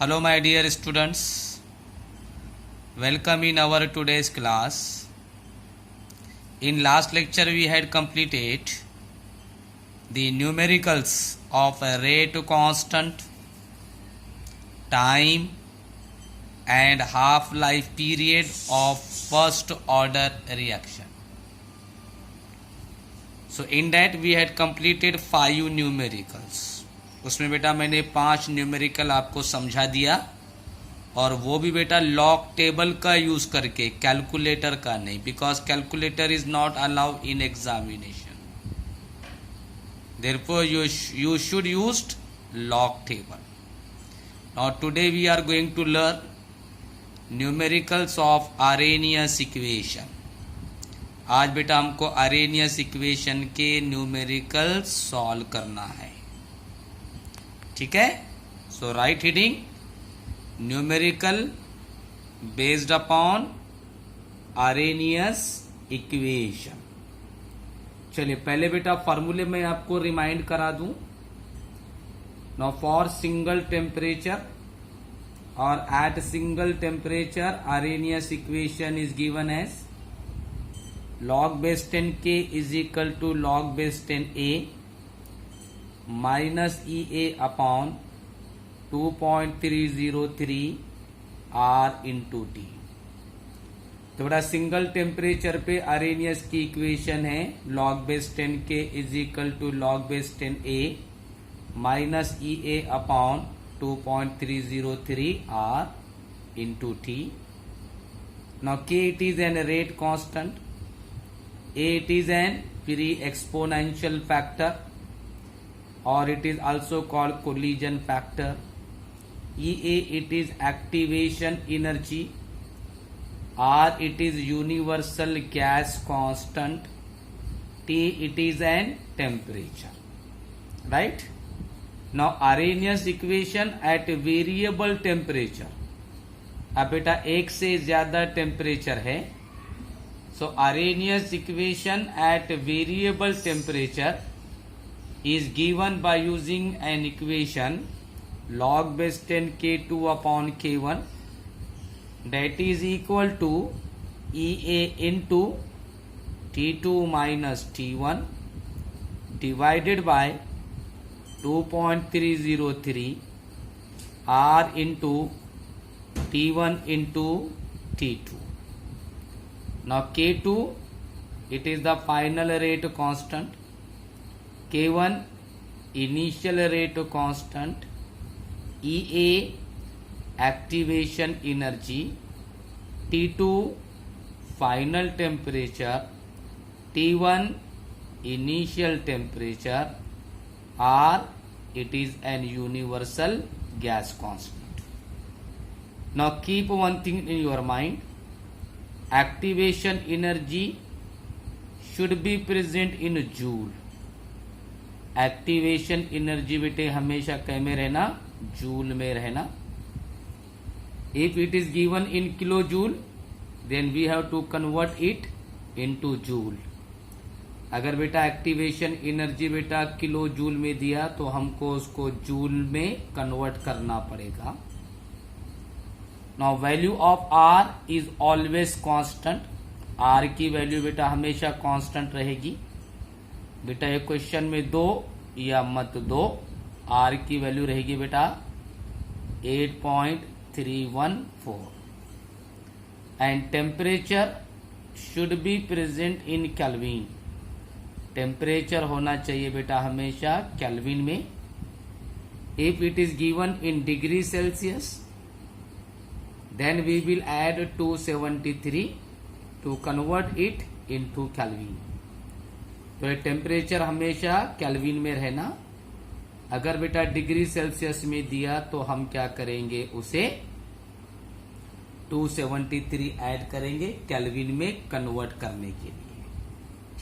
Hello my dear students, welcome in our today's class. In last lecture we had completed the numericals of a rate constant, time and half-life period of first order reaction. So in that we had completed 5 numericals. उसमें बेटा मैंने 5 numerical आपको समझा दिया और वो भी बेटा लॉग टेबल का यूज करके, कैलकुलेटर का नहीं, because calculator is not allowed in examination. Therefore you should use log table. Now today we are going to learn numericals of Arrhenius equation. आज बेटा हमको अरेनियस इक्वेशन के न्यूमेरिकल सॉल्व करना है. ठीक है. So write heading numerical based upon Arrhenius equation. चलिए पहले बेटा फॉर्मूले में आपको रिमाइंड करा दूं. नाउ फॉर सिंगल टेम्परेचर और at single temperature Arrhenius equation is given as log base 10K is equal to log base 10A minus EA upon 2.303 R into T. तो बड़ा सिंगल टेम्परेचर पे अरेनियस की equation है log base 10K is equal to log base 10A minus EA upon 2.303 R into T. Now K it is an rate constant. A it is an pre-exponential factor or it is also called collision factor. EA it is activation energy. R it is universal gas constant. T it is an temperature. Right? Now Arrhenius equation at variable temperature. अब बेटा एक से ज्यादा temperature है. So Arrhenius equation at variable temperature is given by using an equation log base 10 K2 upon K1 that is equal to EA into T2 minus T1 divided by 2.303 R into T1 into T2. Now K2 it is the final rate constant, K1 initial rate constant, EA activation energy, T2 final temperature, T1 initial temperature, R it is an universal gas constant. Now keep one thing in your mind. Activation energy should be present in joule. Activation energy बेटे हमेशा कै में रहना, joule में रहना. If it is given in kilo joule then we have to convert it into joule. अगर बेटा activation energy बेटा किलो जूल में दिया तो हमको उसको जूल में कन्वर्ट करना पड़ेगा. Now value of R is always constant. R की वैल्यू बेटा हमेशा कांस्टेंट रहेगी. बेटा ये क्वेश्चन में दो या मत दो, R की वैल्यू रहेगी बेटा 8.314 and temperature should be present in kelvin. Temperature होना चाहिए बेटा हमेशा केल्विन में. If it is given in degree Celsius then we will add 273 to convert it into Kelvin. तो टेम्परेचर हमेशा केल्विन में रहना. अगर बेटा डिग्री सेल्सियस में दिया तो हम क्या करेंगे, उसे 273 ऐड करेंगे केल्विन में कन्वर्ट करने के लिए.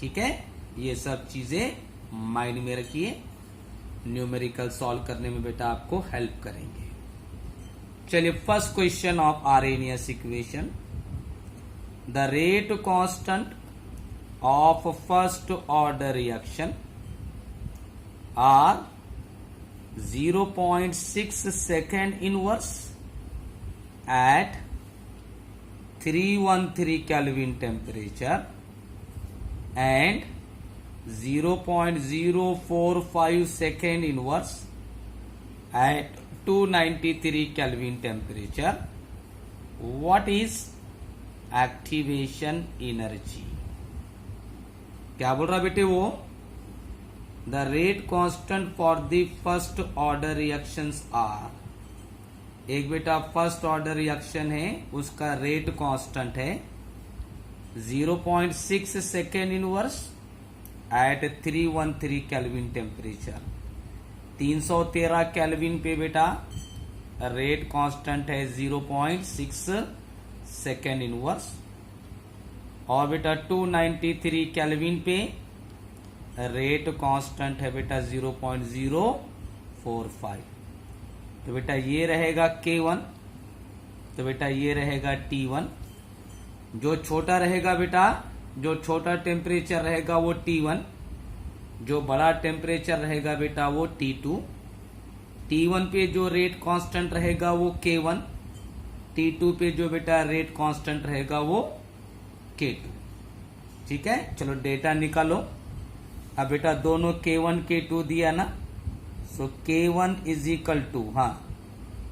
ठीक है. ये सब चीजें माइंड में रखिए, न्यूमेरिकल सॉल्व करने में बेटा आपको हेल्प करेंगे. चलिए first question of Arrhenius equation. The rate constant of first order reaction are 0.6 second inverse at 313 Kelvin temperature and 0.045 second inverse at 293 Kelvin temperature. What is activation energy? क्या बोल रहा बेटे वो? The rate constant for the first order reactions are, एक बेटा first order reaction है, उसका rate constant है 0.6 second inverse at 313 kelvin temperature. 313 kelvin पे बेटा रेट कांस्टेंट है 0.6 सेकेंड इनवर्स, और बेटा 293 केल्विन पे रेट कांस्टेंट है बेटा 0.045. तो बेटा ये रहेगा K1, तो बेटा ये रहेगा T1. जो छोटा रहेगा बेटा, जो छोटा टेम्परेचर रहेगा वो T1, जो बड़ा टेम्परेचर रहेगा बेटा वो T2. T1 पे जो रेट कांस्टेंट रहेगा वो K1, T2 पे जो बेटा रेट कांस्टेंट रहेगा वो K2. ठीक है, चलो डेटा निकालो. अब बेटा दोनों K1 K2 दिया ना, so K1 is equal to, हाँ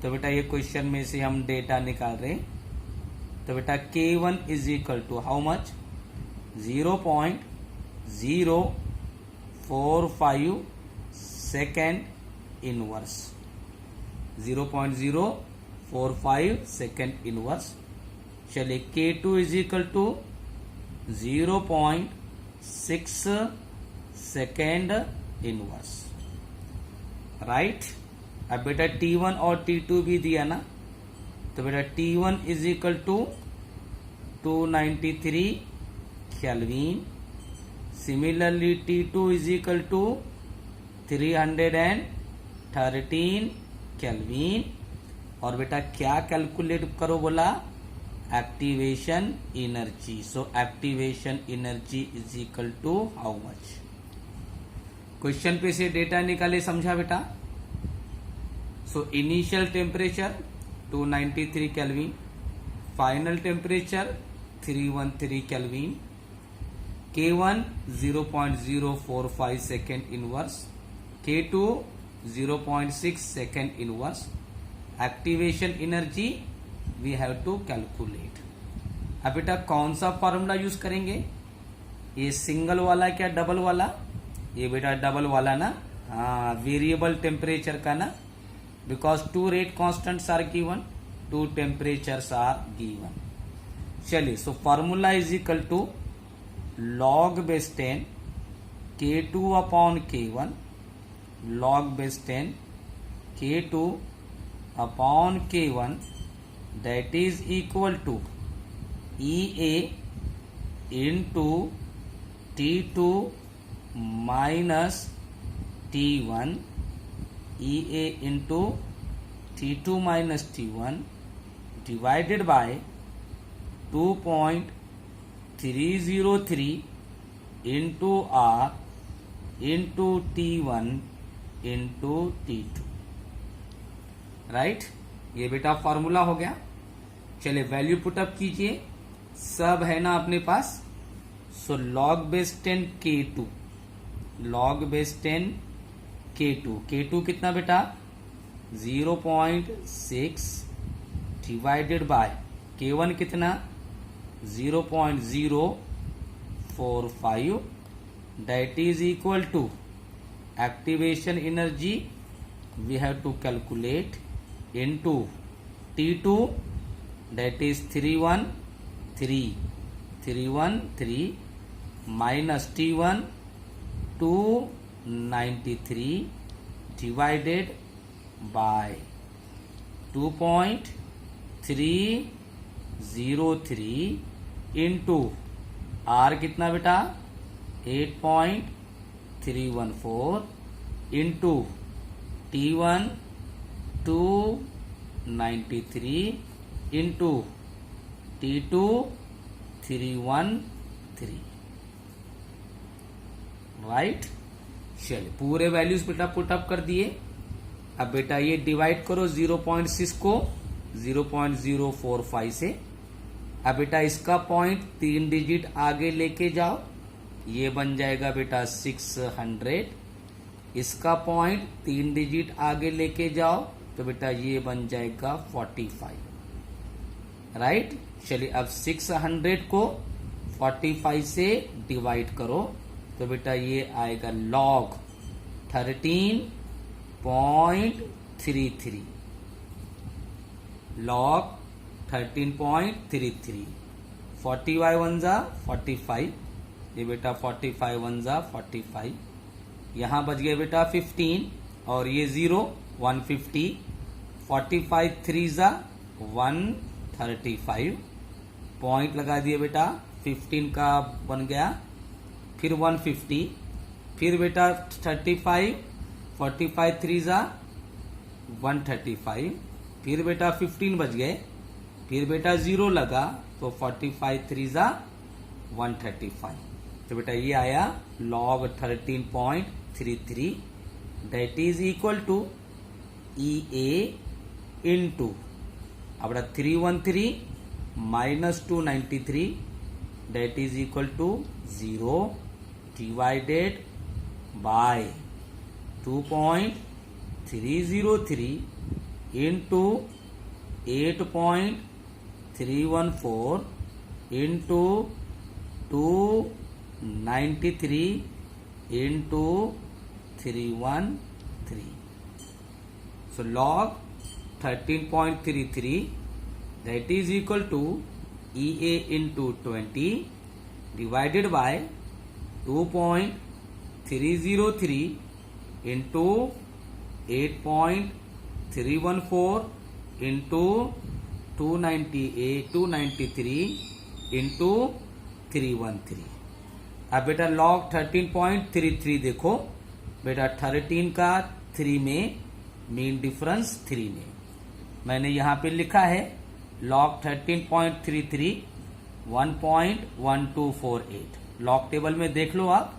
तो बेटा ये क्वेश्चन में से हम डेटा निकाल रहे हैं. तो बेटा K1 is equal to how much? 0.045 second inverse. 0.045 second inverse. चलिए K2 is equal to 0.6 second inverse. Right. अब बेटा T1 और T2 भी दिया ना, तो बेटा T1 is equal to 293 kelvin. Similarly T2 is equal to 313 kelvin. और बेटा क्या कैलकुलेट करो बोला? Activation energy. So activation energy is equal to how much? Question पे से डेटा निकाले, समझा बेटा? So initial temperature 293 kelvin, final temperature 313 kelvin, K1 0.045 second inverse, K2 0.6 second inverse. Activation energy we have to calculate. अब बेटा कौन सा formula use करेंगे? ये सिंगल वाला क्या डबल वाला? ये बेटा डबल वाला ना, हाँ वेरिएबल टेम्परेचर का ना, because 2 rate constants are given, 2 temperatures are given. चलिए, so formula is equal to log base 10 K2 upon K1, log base 10 K2 upon K1, that is equal to EA into T2 minus T1, EA into T2 minus T1 divided by 2.303 into R into T1 into T2. Right. ये बेटा formula हो गया. चलिए value put up कीजिए, सब है ना अपने पास. सो log base 10 K2, log base 10 K2, K2 कितना बेटा? 0.6 डिवाइडेड बाय K1 कितना? 0.045, that is equal to activation energy we have to calculate into T2, that is 313 minus T1 293 divided by 2.303 into R कितना बेटा? 8.314 into T1 293 into T2 313. Right. चलिए पूरे values बेटा put up कर दिए. अब बेटा ये डिवाइड करो 0.6 को 0.045 से। अब बेटा इसका पॉइंट 3 डिजिट आगे लेके जाओ, ये बन जाएगा बेटा 600। इसका पॉइंट 3 डिजिट आगे लेके जाओ तो बेटा ये बन जाएगा 45, राइट। चलिए अब 600 को 45 से डिवाइड करो तो बेटा ये आएगा log 13.33, log 13.33। 40 बाई 1 जा 45, ये बेटा 45 1 जा 45, यहां बच गया बेटा 15 और ये 0 150, 45 3 जा 135, पॉइंट लगा दिए बेटा, 15 का बन गया, फिर 150, फिर बेटा 35, 45 3 जा 135, फिर बेटा 15 बच गए, फिर बेटा 0 लगा तो 45 3 जा 135। तो बेटा ये आया log 13.33, that is equal to EA into अब 313 minus 293, that is equal to 0 divided by 2.303 into 8.314 into 293 into 313। So log 13.33 that is equal to EA into 20 divided by 2.303 into 8.314 into 293 into 313। अब बेटा log 13.33 देखो बेटा 13 का 3 में mean difference 3 में मैंने यहां पे लिखा है log 13.33 1.1248। लॉग टेबल में देख लो आप,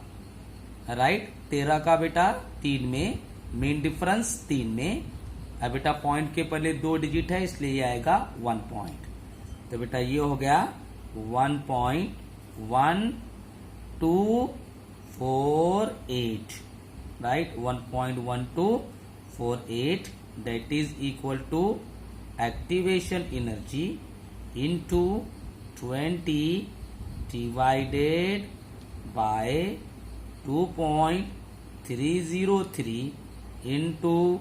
राइट। 13 का बेटा 3 में, मीन डिफरेंस 3 में। अब बेटा पॉइंट के पहले 2 डिजिट है इसलिए ये आएगा 1 पॉइंट, तो बेटा ये हो गया 1.1248, right. 1.1248 that is equal to activation energy into 20 divided by 2.303 into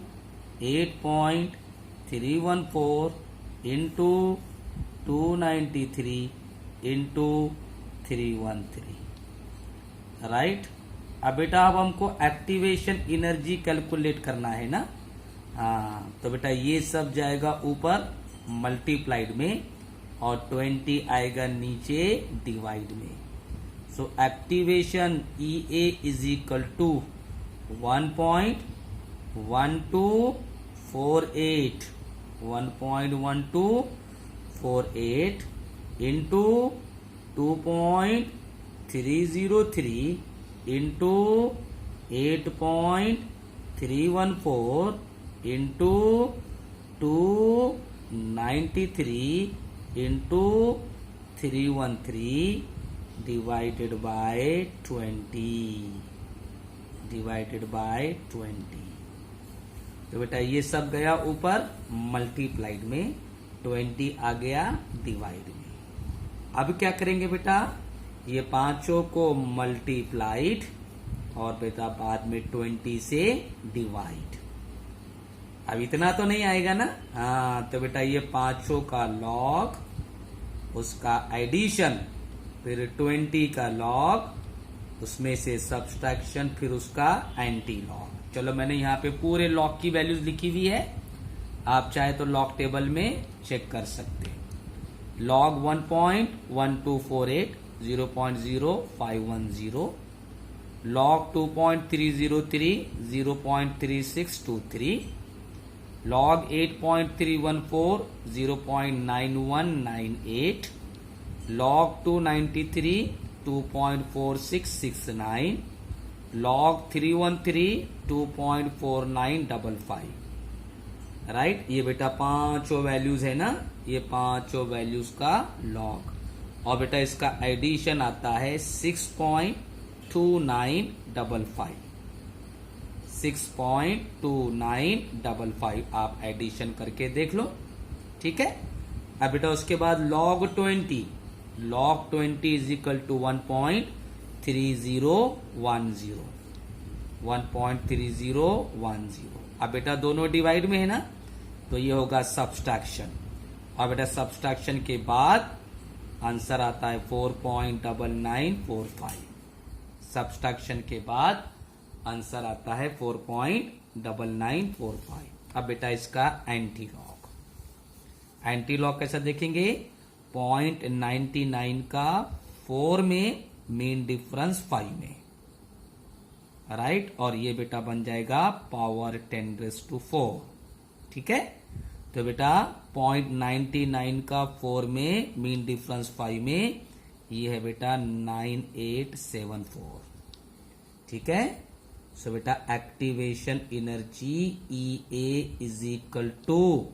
8.314 into 293 into 313, right. अब बेटा अब हमको एक्टिवेशन एनर्जी कैलकुलेट करना है ना, हाँ। तो बेटा ये सब जाएगा ऊपर मल्टीप्लाइड में और 20 आएगा नीचे डिवाइड में। So activation EA is equal to 1.1248 into 2.303 into 8.314 into 293 into 313 divided by 20। तो बेटा ये सब गया ऊपर मल्टीप्लाइड में, 20 आ गया डिवाइड में। अब क्या करेंगे बेटा, ये पांचों को मल्टीप्लाइड और बेटा बाद में 20 से डिवाइड। अब इतना तो नहीं आएगा ना, हाँ। तो बेटा ये पांचों का लॉग, उसका एडिशन, फिर 20 का लॉग, उसमें से सब्सट्रैक्शन, फिर उसका एंटी लॉग। चलो मैंने यहाँ पे पूरे लॉग की वैल्यूज लिखी हुई है, आप चाहे तो लॉग टेबल में चेक कर सकते हैं। Log 1.1248 0.0510, log 2.303 0.3623, log 8.314 0.9198, log 293 2.4669, log 313 2.4955, right. ये बेटा पांचों वैल्यूज है ना, ये पांचों वैल्यूज का लॉग, और बेटा इसका एडिशन आता है 6.2955। 6.2955 आप एडिशन करके देख लो, ठीक है। अब बेटा उसके बाद log 20, log 20 is equal to 1.3010, 1.3010। अब बेटा दोनों डिवाइड में है ना, तो ये होगा सब्सट्रैक्शन, और बेटा सब्सट्रैक्शन के बाद आंसर आता है 4.9945। सब्सट्रैक्शन के बाद आंसर आता है 4.9945। अब बेटा इसका एंटी लॉग, एंटी लॉग कैसा देखेंगे, 0.99 का 4 में, मीन डिफरेंस 5 में, राइट। और ये बेटा बन जाएगा पावर 10⁴, ठीक है। तो बेटा 0.99 का 4 में, मीन डिफरेंस 5 में, ये है बेटा 9874, ठीक है। सो बेटा activation energy EA is equal to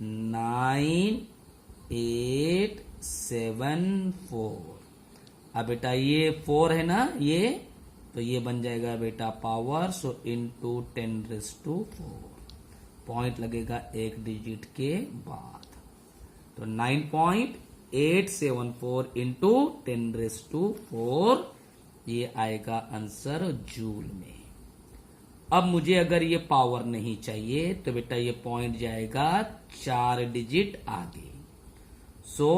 9874। अब बेटा ये 4 है ना ये, तो ये बन जाएगा बेटा पावर, सो इंटू 10⁴, पॉइंट लगेगा एक डिजिट के बाद, तो 9.874 इंटू 10⁴, ये आएगा आंसर जूल में। अब मुझे अगर ये पावर नहीं चाहिए तो बेटा ये पॉइंट जाएगा 4 डिजिट आगे, so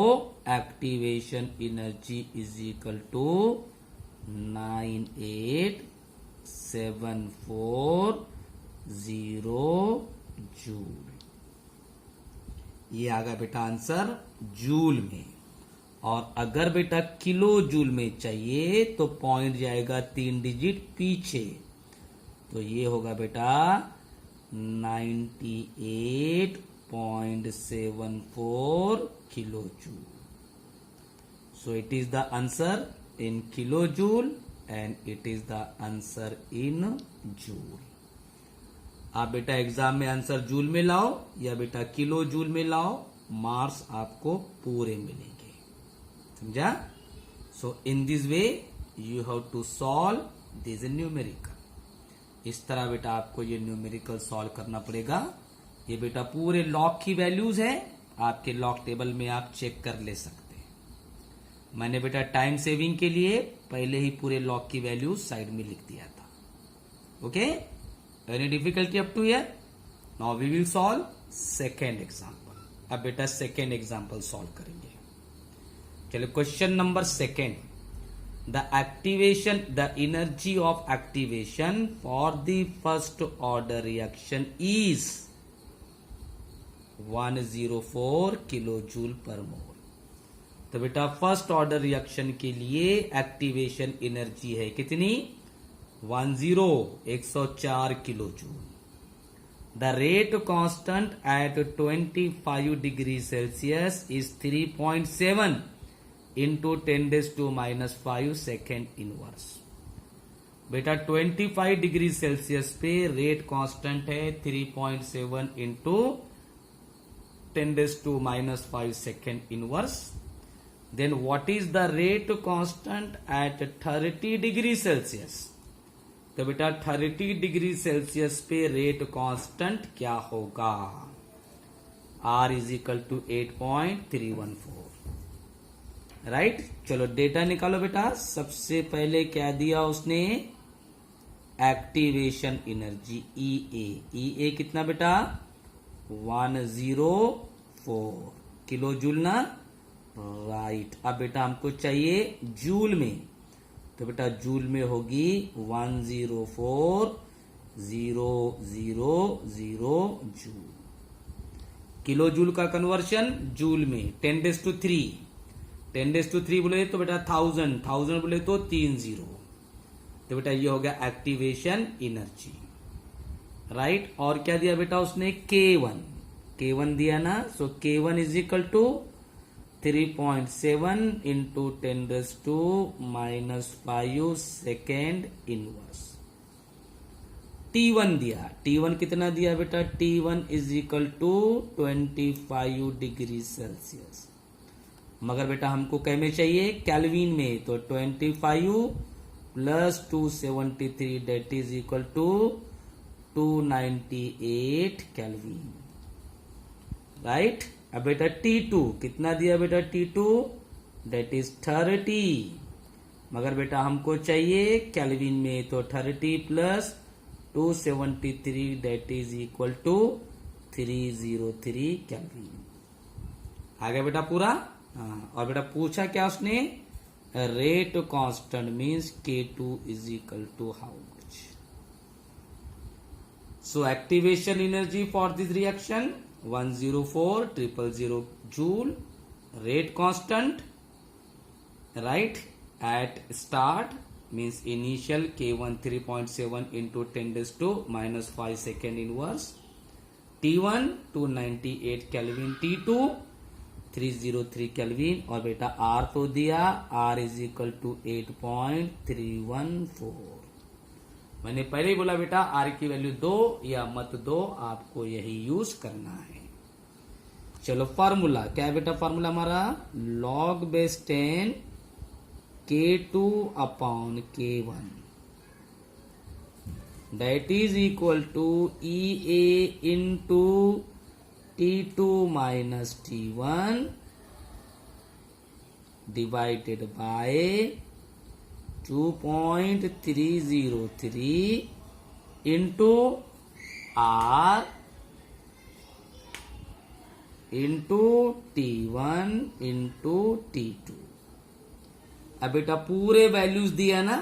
activation energy is equal to 9874 joule. ये आ गया बेटा आंसर जूल में। और अगर बेटा किलो जूल में चाहिए तो पॉइंट जाएगा 3 डिजिट पीछे, तो ये होगा बेटा 98.74 kilo joule. So it is the answer in kilo joule and it is the answer in joule. आप बेटा एग्जाम में आंसर जूल में लाओ या बेटा किलो जूल में लाओ, मार्क्स आपको पूरे मिलेंगे, समझा। So in this way you have to solve this numerical. इस तरह बेटा आपको ये न्यूमेरिकल सॉल्व करना पड़ेगा। ये बेटा पूरे लॉग की वैल्यूज है, आपके लॉग टेबल में आप चेक कर ले सकते हैं। मैंने बेटा टाइम सेविंग के लिए पहले ही पूरे लॉग की वैल्यूज साइड में लिख दिया था। Okay, any difficulty up to here? Now we will solve second example. अब बेटा सेकेंड एग्जाम्पल सॉल्व करेंगे। चलो question number second, the energy of activation for the first order reaction is 104 kilojoule पर मोल। तो बेटा फर्स्ट ऑर्डर रिएक्शन के लिए activation energy है कितनी, 104 kilojoule. The rate constant at 25 degree Celsius is 3.7 into 10⁻⁵ second inverse. बेटा 25 डिग्री सेल्सियस पे rate constant है 3.7 into 10⁻⁵ second inverse. Then what is the rate constant at 30 degree Celsius? तो बेटा 30 degree Celsius पे rate constant क्या होगा? R is equal to 8.314, right. चलो data निकालो बेटा। सबसे पहले क्या दिया उसने, एक्टिवेशन एनर्जी EA कितना बेटा, 104 किलो जूल ना, राइट। अब बेटा हमको चाहिए जूल में, तो बेटा जूल में होगी 104,000 जूल। किलो जूल का कन्वर्शन जूल में 10⁻³ बोले तो बेटा 1000 बोले तो 3 0, तो बेटा ये हो गया एक्टिवेशन एनर्जी, राइट। और क्या दिया बेटा उसने, K1 दिया ना, so K1 is equal to 3.7 into 10⁻⁵ second inverse. T1 दिया, T1 कितना दिया बेटा, T1 is equal to 25 degree Celsius. मगर बेटा हमको क्या में चाहिए, कैल्विन में, तो 25 plus 273 that is equal to 298 kelvin, right. अब बेटा T2 कितना दिया बेटा, T2 डेट इज 30, मगर बेटा हमको चाहिए कैल्विन में, तो 30 plus 273 that is equal to 303 kelvin. आ गया बेटा पूरा। हाँ, और बेटा पूछा क्या उसने, rate constant means K2 is equal to how much. So activation energy for this reaction 104,000 joule, rate constant, right, at start means initial K1 3.7 into 10⁻⁻5 second inverse, T1 298 Kelvin, T2 303 Kelvin, और बेटा R तो दिया, R is equal to 8.314। मैंने पहले ही बोला बेटा R की value दो या मत दो, आपको यही यूज करना है। चलो फार्मूला क्या है बेटा, फार्मूला हमारा log base 10 K2 upon K1 that is equal to EA into T2 minus T1 divided by 2.303 into R into T1 into T2। अब बेटा पूरे वैल्यूज दिया ना,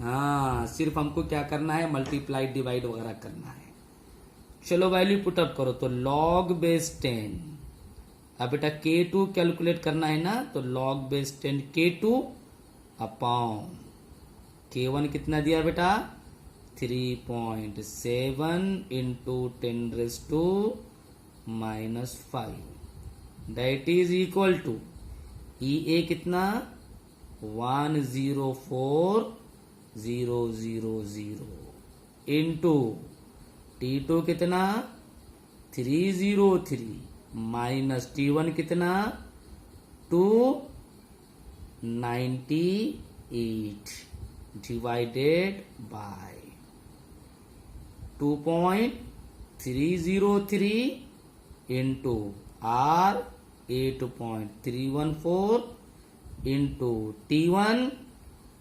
हाँ सिर्फ हमको क्या करना है, मल्टीप्लाई डिवाइड वगैरह करना है। चलो वैल्यू पुटअप करो, तो log बेस 10, अब बेटा K2 कैलकुलेट करना है ना, तो log base 10 K2 upon K1 कितना दिया बेटा, 3.7 into 10⁻⁻5 that is equal to EA कितना 104,000 इंटू T2 कितना 303 माइनस T1 कितना 298 divided by 2.303 into R 8.314 into T1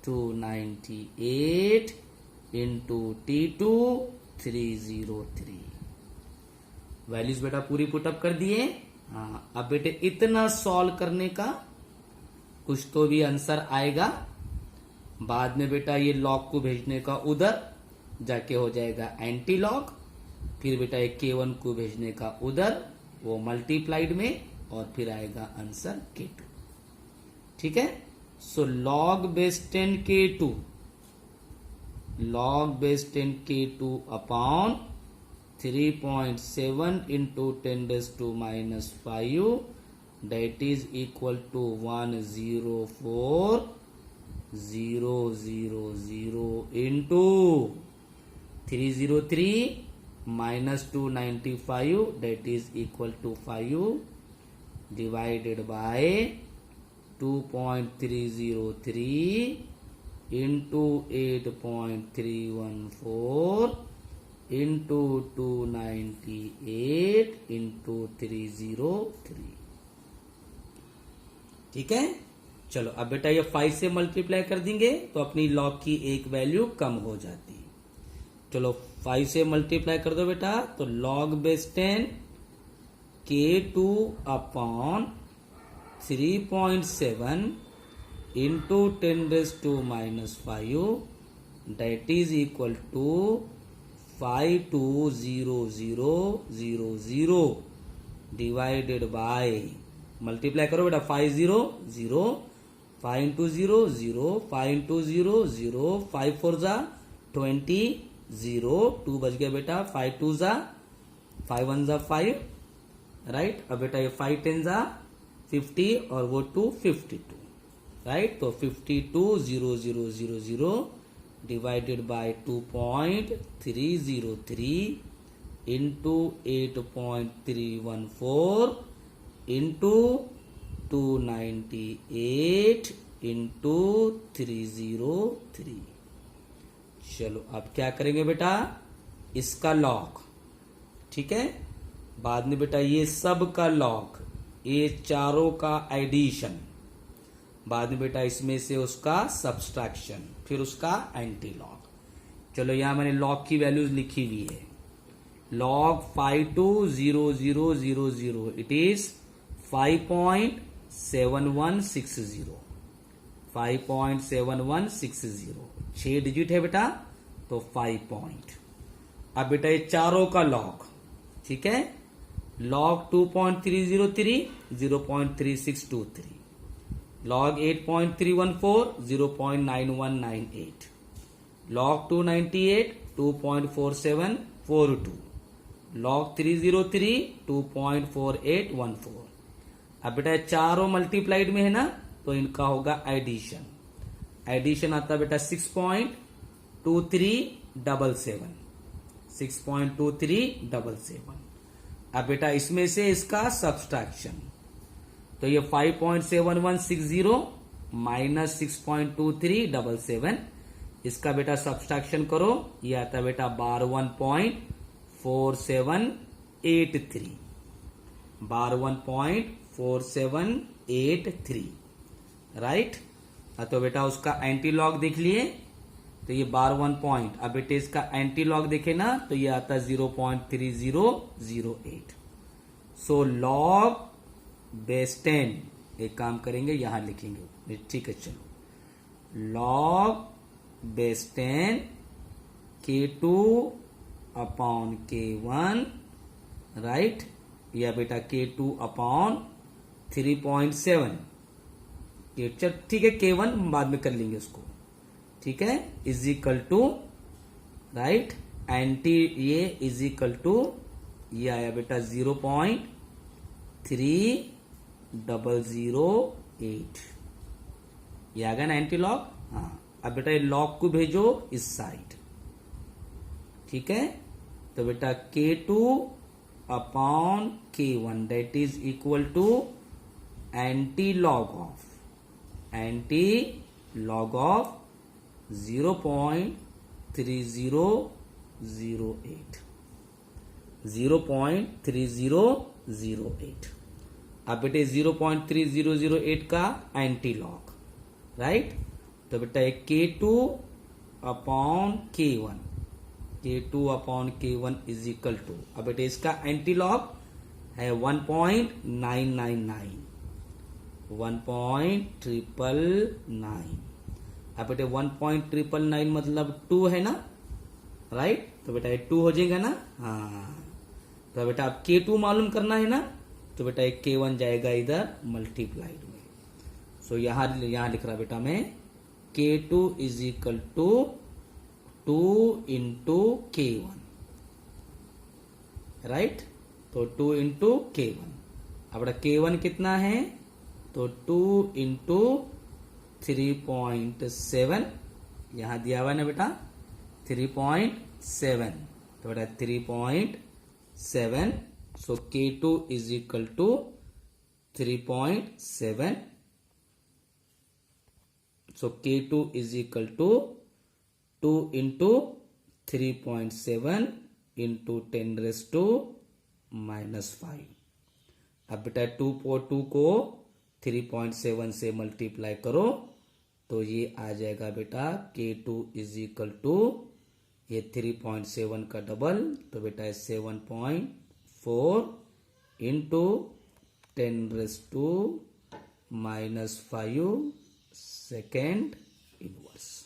298 into T2 303। Values बेटा पूरी पुटअप कर दिए। हाँ अब बेटे इतना सॉल्व करने का कुछ तो भी आंसर आएगा, बाद में बेटा ये लॉग को भेजने का उधर जाके हो जाएगा एंटी लॉग, फिर बेटा ये K1 को भेजने का उधर वो मल्टीप्लाइड में, और फिर आएगा आंसर K2। ठीक है, so log base 10 K2 upon 3.7 into 10⁻⁻5 that is equal to 104,000 into 303 minus 295 that is equal to 5 divided by 2.303 into 8.314 into 298 into 303। ठीक है, चलो अब बेटा ये 5 से मल्टीप्लाई कर देंगे तो अपनी लॉग की एक वैल्यू कम हो जाती है। चलो 5 से मल्टीप्लाई कर दो बेटा, तो log base 10 K2 upon 3.7 into 10⁻⁻5 that is equal to 520000 divided by, multiply करो बेटा 500 5 इंटू 0 0 5 इंटू 0 0 5 4 जा 20 0 2 बच गया बेटा, 5 2 जा 5 1 जा 5, राइट। अब बेटा ये 5 10 जा 50 और वो 2 52, राइट। तो 52,000 divided by 2.303 into 8.314 into 298 into 303। चलो अब क्या करेंगे बेटा, इसका लॉग, ठीक है। बाद में बेटा ये सब का लॉग, ये चारों का एडिशन, बाद में बेटा इसमें से उसका सब्सट्रैक्शन, फिर उसका एंटी लॉग। चलो यहां मैंने लॉग की वैल्यूज लिखी हुई है। लॉग 520000 इट इज 5.7160, 5.7160, 6 डिजिट है बेटा, तो 5 पॉइंट। अब बेटा ये चारों का लॉग, ठीक है। Log 2.303 0.3623, log 8.314 0.9198, log 298 2.4742, log 303 2.4814। अब बेटा चारों मल्टीप्लाइड में है ना, तो इनका होगा एडिशन। एडिशन आता बेटा 6.2377, 6.2377। अब बेटा इसमें से इसका सब्सट्रैक्शन, तो ये 5.7160 माइनस 6.2377, इसका बेटा सब्सट्रैक्शन करो, ये आता बेटा 12.4783, 12.4783, राइट। तो बेटा उसका एंटी लॉग देख लिए, तो ये 12 पॉइंट। अब बेटे इसका एंटी लॉग देखे ना, तो ये आता 0.3008। सो लॉग बेस 10, एक काम करेंगे यहां लिखेंगे, ठीक है। चलो log base 10 K2 upon K1, right, या बेटा K2 अपॉन 3.7, ठीक है। K1 बाद में कर लेंगे उसको, ठीक है, is equal to, right, anti ये इज इक्वल टू, ये आया बेटा 0.3008, ये आ गया ना एंटी लॉग। हाँ, अब बेटा ये लॉग को भेजो इस साइड, ठीक है। तो बेटा K2 upon K1 that is equal to anti log of 0.3008, 0.3008। अब बेटे 0.3008 का एंटी लॉग, राइट। तो बेटा एक K2 upon K1, K2 upon K1 is equal to, अब बेटे इसका एंटी लॉग है 1.999, 1.999। अब बेटे 1.999 मतलब 2 है ना, राइट। तो बेटा ये 2 हो जाएगा ना, हाँ। तो बेटा अब K2 मालूम करना है ना, तो बेटा एक K1 जाएगा इधर मल्टीप्लाइड में। सो यहां लिख रहा बेटा मैं K2 is equal to 2 into K1, right. तो 2 इंटू K1। अब बेटा K1 कितना है, तो 2 इंटू 3.7, यहां दिया हुआ है ना बेटा 3.7, तो बेटा 3.7। So K2 is equal to 3.7। So K2 is equal to 2 into 3.7 into 10⁻⁻5। अब बेटा 2 को 3.7 से मल्टीप्लाई करो, तो ये आ जाएगा बेटा K2 इज इक्वल टू, ये 3.7 का डबल, तो बेटा 7.4 into 10⁻⁻5 second inverse.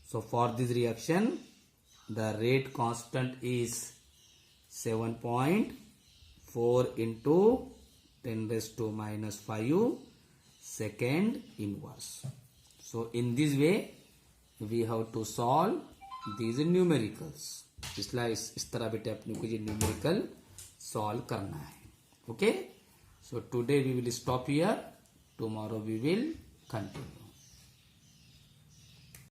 So for this reaction, the rate constant is 7.4 into 10⁻⁻5 second inverse. So in this way we have to solve these numericals. इसलिए इस तरह बेटे अपने को ये न्यूमेरिकल सॉल्व करना है। Okay, so today we will stop here, tomorrow we will continue.